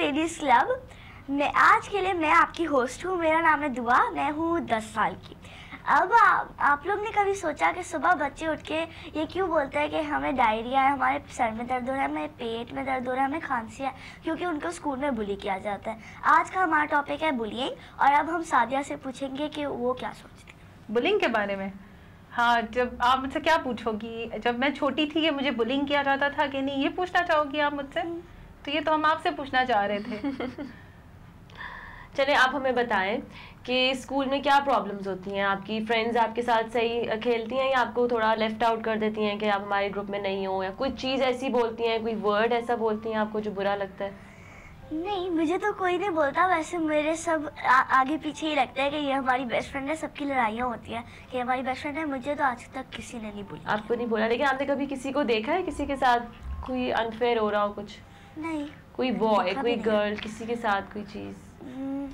Ladies club. मैं आज के लिए मैं आपकी होस्ट हूँ। मेरा नाम है दुआ, मैं हूँ 10 साल की। अब आप लोग ने कभी सोचा कि सुबह बच्चे उठ के ये क्यों बोलते हैं कि हमें डायरिया है, हमारे सर में दर्द हो रहा है, हमें पेट में दर्द हो रहा है, हमें खांसी है? क्योंकि उनको स्कूल में बुली किया जाता है। आज का हमारा टॉपिक है बुलिंग, और अब हम सादिया से पूछेंगे कि वो क्या सोचती है बुलिंग के बारे में। हाँ, जब आप मुझसे क्या पूछोगी, जब मैं छोटी थी ये मुझे बुलिंग किया जाता था कि नहीं, ये पूछना चाहोगी आप मुझसे? तो ये तो हम आपसे पूछना चाह रहे थे। चलिए आप हमें बताएं कि स्कूल में क्या प्रॉब्लम्स होती हैं। आपकी फ्रेंड्स आपके साथ सही खेलती हैं या आपको थोड़ा लेफ्ट आउट कर देती हैं कि आप हमारे ग्रुप में नहीं हो, या कोई चीज़ ऐसी बोलती हैं, कोई वर्ड ऐसा बोलती हैं आपको जो बुरा लगता है? नहीं, मुझे तो कोई नहीं बोलता। वैसे मेरे सब आगे पीछे ही लगता है कि ये हमारी बेस्ट फ्रेंड है। सबकी लड़ाइयाँ होती है कि हमारी बेस्ट फ्रेंड है। मुझे तो आज तक किसी ने नहीं बोला। आपको नहीं बोला, लेकिन आपने कभी किसी को देखा है किसी के साथ कोई अनफेयर हो रहा हो कुछ? नहीं। कोई बॉय, कोई गर्ल, किसी के साथ कोई चीज़?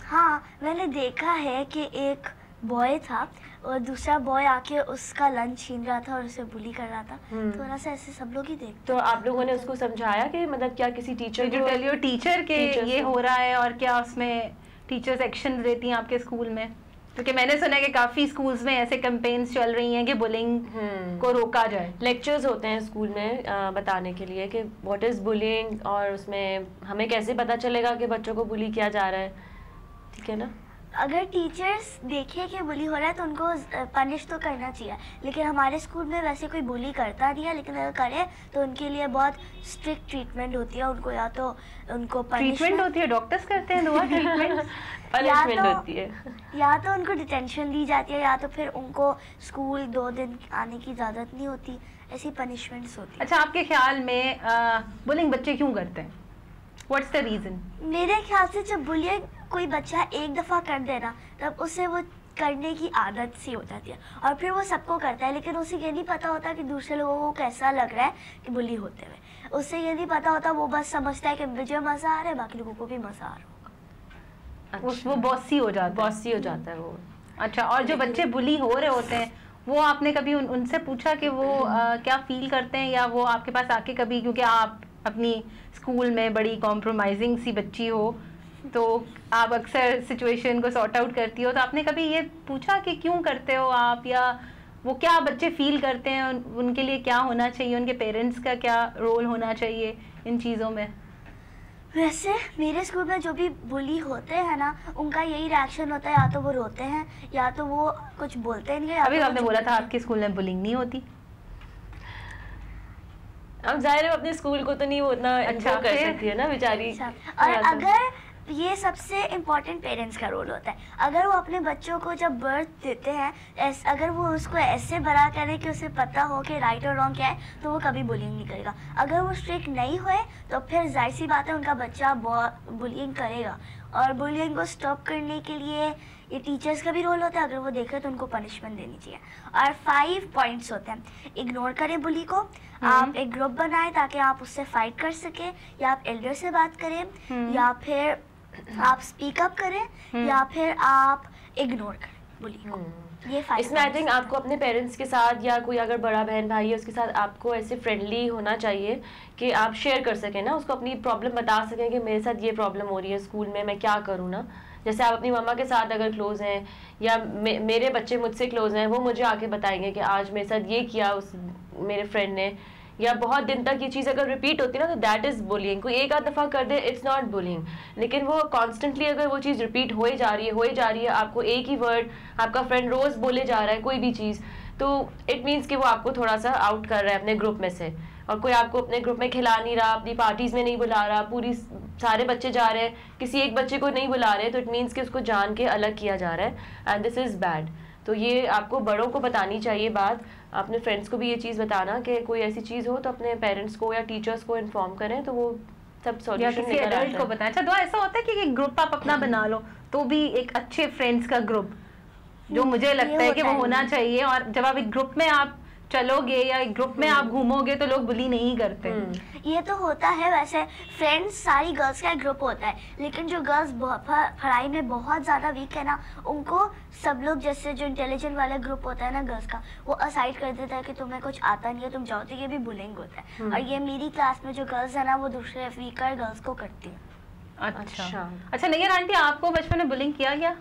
हाँ, मैंने देखा है कि एक बॉय था और दूसरा बॉय आके उसका लंच छीन रहा था और उसे बुली कर रहा था। थोड़ा सा ऐसे सब लोग ही देखते। तो आप लोगों ने उसको समझाया कि मतलब क्या किसी टीचर जो टेल योर टीचर के ये हो रहा है, और क्या उसमें टीचर्स एक्शन लेती हैं आपके स्कूल में? क्योंकि मैंने सुना है कि काफी स्कूल्स में ऐसे कैंपेन्स चल रही हैं कि बुलिंग को रोका जाए। लेक्चर्स होते हैं स्कूल में बताने के लिए कि व्हाट इज बुलिंग, और उसमें हमें कैसे पता चलेगा कि बच्चों को बुली किया जा रहा है। ठीक है ना? अगर टीचर्स देखें कि बुली हो रहा है तो उनको पनिश तो करना चाहिए, लेकिन हमारे स्कूल में वैसे कोई बुली करता नहीं है। लेकिन अगर करे तो उनके लिए बहुत स्ट्रिक्ट ट्रीटमेंट होती है। उनको या तो उनको ट्रीटमेंट होती है, डॉक्टर्स करते हैं दुआ ट्रीटमेंट, पनिशमेंट होती है, या तो उनको डिटेंशन दी जाती है, या तो फिर उनको स्कूल 2 दिन आने की इजाज़त नहीं होती। ऐसी पनिशमेंट्स होती है। अच्छा, आपके ख्याल में बुलिंग बच्चे क्यों करते हैं? What's the reason? मेरे ख्याल से जब बुलिंग कोई बच्चा एक दफ़ा कर देना तब उसे वो करने की आदत सी हो जाती है, और फिर वो सबको करता है। लेकिन उसे ये नहीं पता होता कि दूसरे लोगों को कैसा लग रहा है कि बुली होते हुए। उसे ये नहीं पता होता, वो बस समझता है कि मुझे मज़ा आ रहा है, बाकी लोगों को भी मज़ा आ रहा होगा। अच्छा। वो बॉसी हो जाता है। बॉसी हो जाता है वो। अच्छा, और जो बच्चे बुली हो रहे होते हैं वो आपने कभी उनसे पूछा कि वो क्या फील करते हैं, या वो आपके पास आके कभी, क्योंकि आप अपनी स्कूल में बड़ी कॉम्प्रोमाइजिंग सी बच्ची हो तो आप अक्सर सिचुएशन को सॉर्ट आउट करती हो, तो आपने कभी ये पूछा कि क्यों करते हो आप, या वो क्या बच्चे फील करते हैं, उनके लिए क्या होना चाहिए, उनके पेरेंट्स का क्या रोल होना चाहिए इन चीज़ों में? वैसे मेरे स्कूल में जो भी बुली होते हैं ना, उनका यही रिएक्शन होता है, या तो वो रोते हैं या तो वो कुछ बोलते नहीं है। अभी आपने बोला था आपके स्कूल में बुलिंग नहीं होती। अब जाहिर है अपने स्कूल को तो नहीं वो उतना अच्छा कर सकती है ना बेचारी। और अगर ये सबसे इम्पोर्टेंट पेरेंट्स का रोल होता है। अगर वो अपने बच्चों को जब बर्थ देते हैं, अगर वो उसको ऐसे बड़ा करें कि उसे पता हो कि राइट और रॉन्ग क्या है, तो वो कभी बुलिंग नहीं करेगा। अगर वो स्ट्रिक्ट नहीं हुए तो फिर जाहिर सी बात है उनका बच्चा बुलिंग करेगा। और बुलिंग को स्टॉप करने के लिए ये टीचर्स का भी रोल होता है। अगर वो देखे तो उनको पनिशमेंट देनी चाहिए। और 5 पॉइंट्स होते हैं। इग्नोर करें बुली को, आप एक ग्रुप बनाएं ताकि आप उससे फाइट कर सकें, या आप एल्डर से बात करें, या फिर आप स्पीक अप करें, या फिर आप इग्नोर करें बुली को। ये इसमें आई थिंक आपको अपने पेरेंट्स के साथ, या कोई अगर बड़ा बहन भाई है उसके साथ, आपको ऐसे फ्रेंडली होना चाहिए कि आप शेयर कर सकें ना, उसको अपनी प्रॉब्लम बता सकें कि मेरे साथ ये प्रॉब्लम हो रही है स्कूल में, मैं क्या करूँ ना। जैसे आप अपनी मम्मा के साथ अगर क्लोज हैं, या मेरे बच्चे मुझसे क्लोज हैं, वो मुझे आके बताएंगे कि आज मेरे साथ ये किया उस मेरे फ्रेंड ने, या बहुत दिन तक ये चीज़ अगर रिपीट होती है ना तो दैट इज़ बुलिंग। कोई एक आध दफ़ा कर दे इट्स नॉट बुलिंग, लेकिन वो कॉन्स्टेंटली अगर वो चीज़ रिपीट हो जा रही है, आपको एक ही वर्ड आपका फ्रेंड रोज़ बोले जा रहा है कोई भी चीज़, तो इट मीन्स कि वो आपको थोड़ा सा आउट कर रहा है अपने ग्रुप में से। और कोई आपको अपने ग्रुप में खिला नहीं रहा, अपनी पार्टीज़ में नहीं बुला रहा, पूरी सारे बच्चे जा रहे हैं, किसी एक बच्चे को नहीं बुला रहे, तो इट मीन्स कि उसको जान के अलग किया जा रहा है, एंड दिस इज़ बैड। तो ये आपको बड़ों को बतानी चाहिए बात, अपने फ्रेंड्स को भी ये चीज़ बताना कि कोई ऐसी चीज़ हो तो अपने पेरेंट्स को या टीचर्स को इन्फॉर्म करें, तो वो सब सॉल्यूशन निकल आता है। को बताएं। अच्छा, तो ऐसा होता है कि ग्रुप आप अपना बना लो, तो भी एक अच्छे फ्रेंड्स का ग्रुप जो मुझे लगता है कि वो होना चाहिए। और जब आप एक ग्रुप में आप चलोगे या एक ग्रुप में आप घूमोगे तो लोग बुली नहीं करते। ये तो होता है। वैसे फ्रेंड्स सारी गर्ल्स का ग्रुप होता है, लेकिन जो गर्ल्स पढ़ाई में बहुत ज़्यादा वीक है ना, उनको सब लोग, जैसे जो इंटेलिजेंट वाला ग्रुप होता है ना गर्ल्स का, वो असाइड कर देता है कि तुम्हें कुछ आता नहीं है, तुम जाओ, तो ये भी बुलिंग होता है। और ये मेरी क्लास में जो गर्ल्स है ना, वो दूसरे वीकर गर्ल्स को करती है। अच्छा नैयर आंटी, आपको बचपन में बुलिंग किया गया?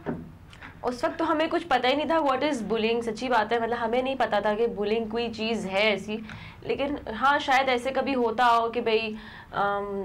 उस वक्त तो हमें कुछ पता ही नहीं था व्हाट इज़ बुलिंग, सच्ची बात है, मतलब हमें नहीं पता था कि बुलिंग कोई चीज़ है ऐसी। लेकिन हाँ शायद ऐसे कभी होता हो कि भाई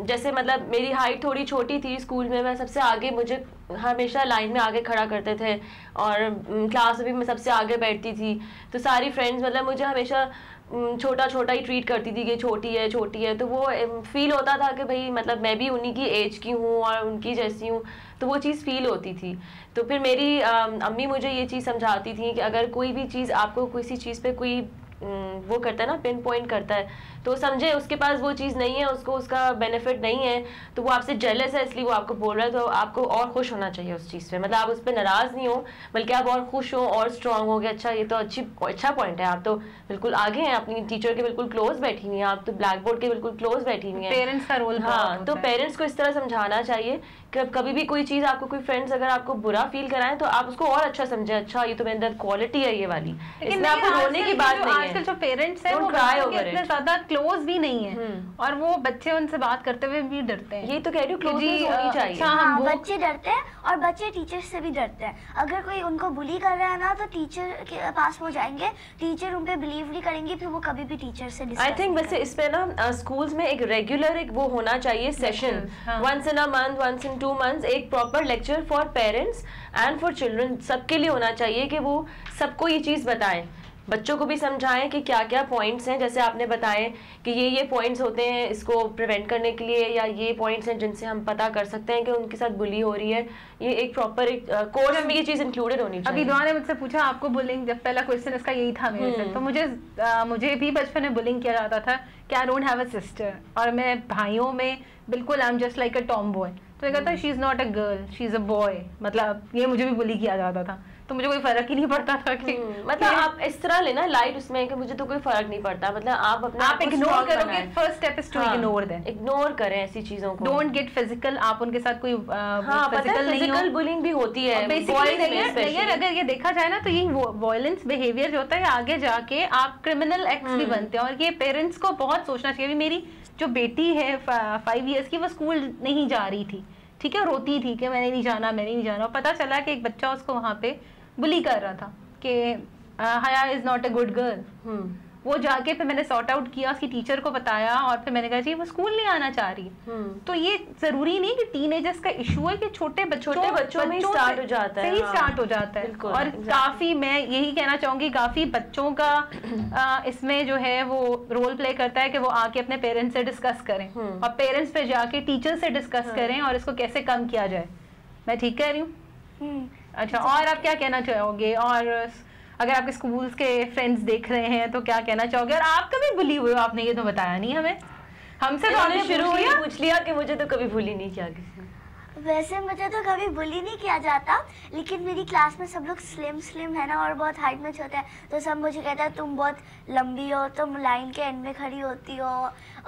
जैसे मतलब मेरी हाइट थोड़ी छोटी थी स्कूल में, मैं सबसे आगे, मुझे हमेशा लाइन में आगे खड़ा करते थे और क्लास में भी मैं सबसे आगे बैठती थी, तो सारी फ्रेंड्स मतलब मुझे हमेशा छोटा छोटा ही ट्रीट करती थी कि छोटी है, तो वो फील होता था कि भाई मतलब मैं भी उन्हीं की एज की हूँ और उनकी जैसी हूँ, तो वो चीज़ फील होती थी। तो फिर मेरी अम्मी मुझे ये चीज़ समझाती थी कि अगर कोई भी चीज़ आपको किसी चीज़ पे कोई वो करता है ना, पिन पॉइंट करता है, तो समझे उसके पास वो चीज़ नहीं है, उसको उसका बेनिफिट नहीं है, तो वो आपसे जेलस है इसलिए वो आपको बोल रहा है, तो आपको और खुश होना चाहिए उस चीज़ पे, मतलब आप उस पर नाराज़ नहीं हो बल्कि आप और खुश हो और स्ट्रांग हो गए। अच्छा ये तो अच्छा पॉइंट है, आप तो बिल्कुल आगे हैं, अपनी टीचर के बिल्कुल क्लोज बैठी हुई हैं, आप तो ब्लैक बोर्ड के बिल्कुल क्लोज बैठी हुई हैं। पेरेंट्स का रोल हाँ, तो पेरेंट्स को इस तरह समझाना चाहिए कि कभी भी कोई चीज़ आपको, कोई फ्रेंड्स अगर आपको बुरा फील कराएं तो आप उसको और अच्छा समझें, अच्छा ये तो मेरे अंदर क्वालिटी है ये वाली, इसमें आपको रोने की बात नहीं है। आजकल जो पेरेंट्स हैं वो इतने ज्यादा क्लोज भी नहीं है और वो बच्चे उनसे बात करते हुए भी डरते हैं। ये तो कह रही हूँ क्लोजनेस होनी चाहिए। हाँ, बच्चे डरते हैं और बच्चे टीचर से भी डरते हैं। अगर कोई उनको बुली कर रहा है ना तो टीचर के पास वो जाएंगे, टीचर उन पे बिलीव नहीं करेंगे, फिर वो कभी भी टीचर से डिस्कस। आई थिंक वैसे इस पे ना स्कूल्स में एक रेगुलर एक वो होना चाहिए session, once in a month, once in 2 months, एक proper lecture for parents and for children, सबके लिए होना चाहिए कि वो सबको ये चीज़ बताएं, बच्चों को भी समझाएं कि क्या क्या पॉइंट्स हैं, जैसे आपने बताएं कि ये पॉइंट्स होते हैं इसको प्रिवेंट करने के लिए, या ये पॉइंट्स हैं जिनसे हम पता कर सकते हैं कि उनके साथ बुली हो रही है। ये एक प्रॉपर एक कोर्स में ये चीज़ इंक्लूडेड होनी चाहिए। अभी दुआ ने मुझसे पूछा आपको बुलिंग, जब पहला क्वेश्चन इसका यही था मेरे से, तो मुझे भी बचपन में बुलिंग किया जाता था कि I don't have a sister, और मैं भाइयों में बिल्कुल I am just like a Tom boy, तो ये कहता है she is not a girl, she is a boy, मतलब ये मुझे भी बुली किया जाता था, तो मुझे कोई फर्क ही नहीं पड़ता था कि मतलब आप इस तरह लेना लाइट उसमें कि मुझे तो कोई फर्क नहीं पड़ता, मतलब आप अपना आप इग्नोर करोगे, first step is to ignore them, ignore करें ऐसी चीजों को, डोंट गेट फिजिकल, आप उनके साथ कोई फिजिकल बुलिंग भी होती है बेसिकली। अगर ये देखा जाए ना तो ये वायलेंस बिहेवियर जो होता है आगे जाके आप क्रिमिनल एक्ट्स भी बनते हैं, और ये पेरेंट्स को बहुत सोचना चाहिए। मेरी जो बेटी है 5 years की, वो स्कूल नहीं जा रही थी, ठीक है, रोती थी कि मैंने नहीं जाना, पता चला कि एक बच्चा उसको वहाँ पे बुली कर रहा था कि हया is not a good girl. वो जाके फिर मैंने सॉर्ट आउट किया, उसकी टीचर को बताया, और फिर मैंने कहा जी वो स्कूल नहीं आना चाह रही। तो ये जरूरी नहीं कि टीनेजर्स का इशू है, कि छोटे बच्चों में स्टार्ट हो जाता है, स्टार्ट हो जाता है। और काफी मैं यही कहना चाहूंगी, काफी बच्चों का इसमें जो है वो रोल प्ले करता है कि वो आके अपने पेरेंट्स से डिस्कस करें, और पेरेंट्स पे जाके टीचर से डिस्कस करें और इसको कैसे कम किया जाए। मैं ठीक कह रही हूँ? अच्छा, और आप क्या कहना चाहोगे? और अगर आपके स्कूल्स के फ्रेंड्स देख रहे हैं तो क्या कहना चाहोगे? और आप कभी बुली हुए हो? आपने ये तो बताया नहीं हमें, हमसे तो आपने शुरू में पूछ लिया कि मुझे तो कभी बुली नहीं किया किसी। वैसे मुझे तो कभी बुली नहीं किया जाता, लेकिन मेरी क्लास में सब लोग स्लिम है ना और बहुत हाइट में छोटे हैं, तो सब मुझे कहता है तुम बहुत लंबी हो, तुम लाइन के एंड में खड़ी होती हो,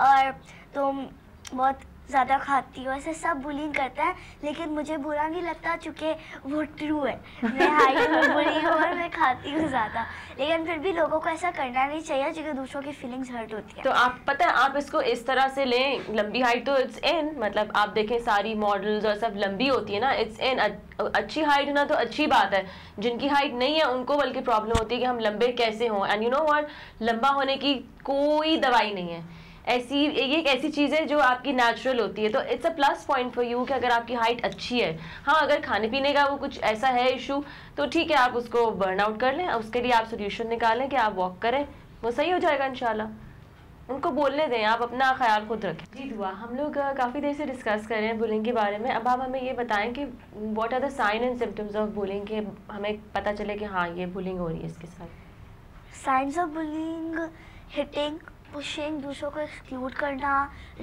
और तुम बहुत ज़्यादा खाती हो, ऐसे सब बुलिंग करता है। लेकिन मुझे बुरा नहीं लगता चूँकि वो ट्रू है, मैं हाइट में बुरी हूँ और मैं खाती हूँ ज़्यादा, लेकिन फिर भी लोगों को ऐसा करना नहीं चाहिए क्योंकि दूसरों की फीलिंग्स हर्ट होती है। तो आप पता है आप इसको इस तरह से लें, लंबी हाइट तो इट्स इन, मतलब आप देखें सारी मॉडल्स और सब लंबी होती है ना, इट्स इन, अच्छी हाइट ना तो अच्छी बात है। जिनकी हाइट नहीं है उनको बल्कि प्रॉब्लम होती है कि हम लंबे कैसे हों, एंड यू नो व्हाट, लंबा होने की कोई दवाई नहीं है, ऐसी ये एक ऐसी चीज़ है जो आपकी नेचुरल होती है। तो it's a plus point for you कि अगर आपकी हाइट अच्छी है। हाँ, अगर खाने पीने का वो कुछ ऐसा है इशू तो ठीक है, आप उसको बर्न आउट कर लें, उसके लिए आप सोल्यूशन निकालें कि आप वॉक करें, वो सही हो जाएगा इंशाल्लाह। उनको बोलने दें, आप अपना ख्याल खुद रखें। जी दुआ, हम लोग काफ़ी देर से डिस्कस कर रहे हैं बुलिंग के बारे में। अब आप हमें ये बताएं कि what are the sign and symptoms of bullying, के हमें पता चले कि हाँ ये बुलिंग हो रही है इसके साथ। Science of bullying: hitting, pushing, दूसरों को एक्सक्लूड करना,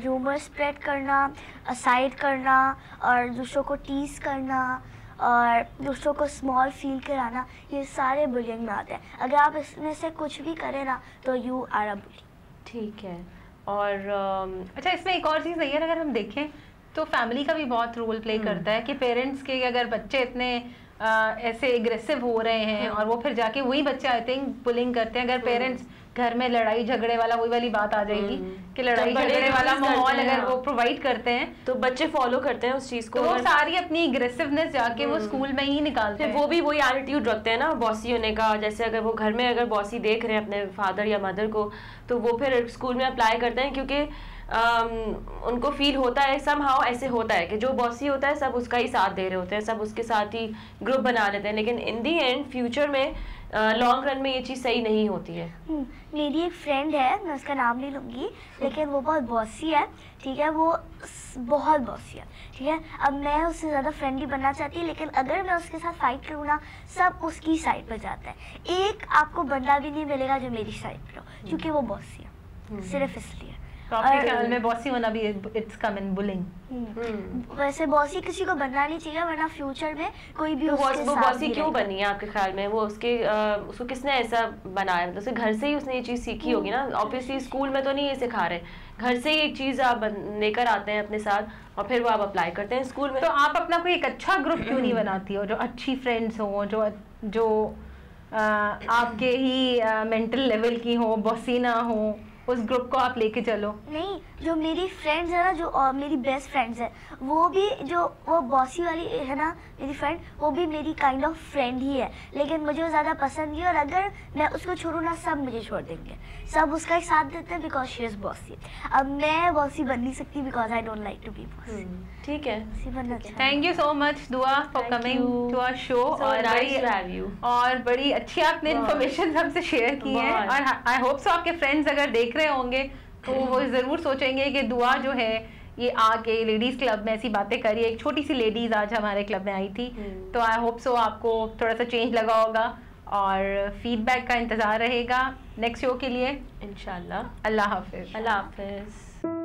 रूमर स्प्रेड करना, असाइड करना, और दूसरों को टीज करना, और दूसरों को स्मॉल फील कराना, ये सारे बुलिंग में आते हैं। अगर आप इसमें से कुछ भी करें ना तो यू आर अ बुली। ठीक है। और अच्छा, इसमें एक और चीज़ है, अगर हम देखें तो फैमिली का भी बहुत रोल प्ले करता है कि पेरेंट्स के, अगर बच्चे इतने ऐसे एग्रेसिव हो रहे हैं और वो फिर जाके वही बच्चे आई थिंक बुलिंग करते हैं। अगर पेरेंट्स घर में लड़ाई झगड़े वाला वही वाली बात आ जाएगी कि लड़ाई झगड़े वाला माहौल अगर वो प्रोवाइड करते हैं तो बच्चे फॉलो करते हैं उस चीज को, तो वो सारी अपनी एग्रेसिवनेस जाके वो स्कूल में ही निकालते हैं। वो भी वही एटीट्यूड रखते हैं ना बॉसी होने का। जैसे अगर वो घर में अगर बॉसी देख रहे हैं अपने फादर या मदर को, तो वो फिर स्कूल में अप्लाई करते हैं, क्योंकि उनको फील होता है समहाउ ऐसे होता है कि जो बॉसी होता है सब उसका ही साथ दे रहे होते हैं, सब उसके साथ ही ग्रुप बना लेते हैं, लेकिन इन दी एंड फ्यूचर में लॉन्ग रन में ये चीज़ सही नहीं होती है। मेरी एक फ्रेंड है, मैं उसका नाम नहीं लूँगी, लेकिन वो बहुत बॉसी है, ठीक है, वो बहुत बॉसी है, ठीक है। अब मैं उससे ज़्यादा फ्रेंडली बनना चाहती, लेकिन अगर मैं उसके साथ फाइट करूँ ना, सब उसकी साइड पर जाता है। एक आपको बंदा भी नहीं मिलेगा जो मेरी साइड पर हो, क्योंकि वो बॉसी है, सिर्फ इसलिए। तो आपके ख्याल में बॉसी होना भी इट्स कम इन बुलिंग? वैसे बॉसी किसी को बनना नहीं चाहिए, वरना फ्यूचर में कोई भी उसके वो साथ बॉसी क्यों बनी है आपके ख्याल में? वो उसको किसने ऐसा बनाया? मतलब घर से ही उसने ये चीज़ सीखी होगी ना, ऑब्वियसली स्कूल में तो नहीं ये सिखा रहे, घर से ही एक चीज़ आप लेकर आते हैं अपने साथ और फिर वो आप अप्लाई करते हैं स्कूल में। तो आप अपना कोई एक अच्छा ग्रुप क्यों नहीं बनाती हो, जो अच्छी फ्रेंड्स हो, जो आपके ही मेंटल लेवल की हो, बॉसी ना हो, उस ग्रुप को आप लेके चलो? नहीं, जो मेरी फ्रेंड्स है ना, जो मेरी बेस्ट फ्रेंड्स है, वो भी जो वो बॉसी वाली है ना मेरी फ्रेंड, वो भी मेरी काइंड ऑफ फ्रेंड ही है, लेकिन मुझे वो ज़्यादा पसंद नहीं है। और अगर मैं उसको छोड़ूँ ना, सब मुझे छोड़ देंगे, सब उसका ही साथ देते हैं बिकॉज शी इज़ बॉसी। अब मैं बॉसी बन नहीं सकती because I don't like to be bossy. ठीक है, thank you so much Dua for coming to our show, और बड़ी अच्छी आपने इन्फॉर्मेशन हमसे शेयर की है। और आई होप सो आपके फ्रेंड्स अगर देख रहे होंगे तो वो ज़रूर सोचेंगे कि दुआ जो है ये आके लेडीज़ क्लब में ऐसी बातें करिए। एक छोटी सी लेडीज़ आज हमारे क्लब में आई थी, तो आई होप सो आपको थोड़ा सा चेंज लगा होगा और फीडबैक का इंतज़ार रहेगा नेक्स्ट शो के लिए इंशाल्लाह। अल्लाह हाफिज़। अल्लाह हाफिज़।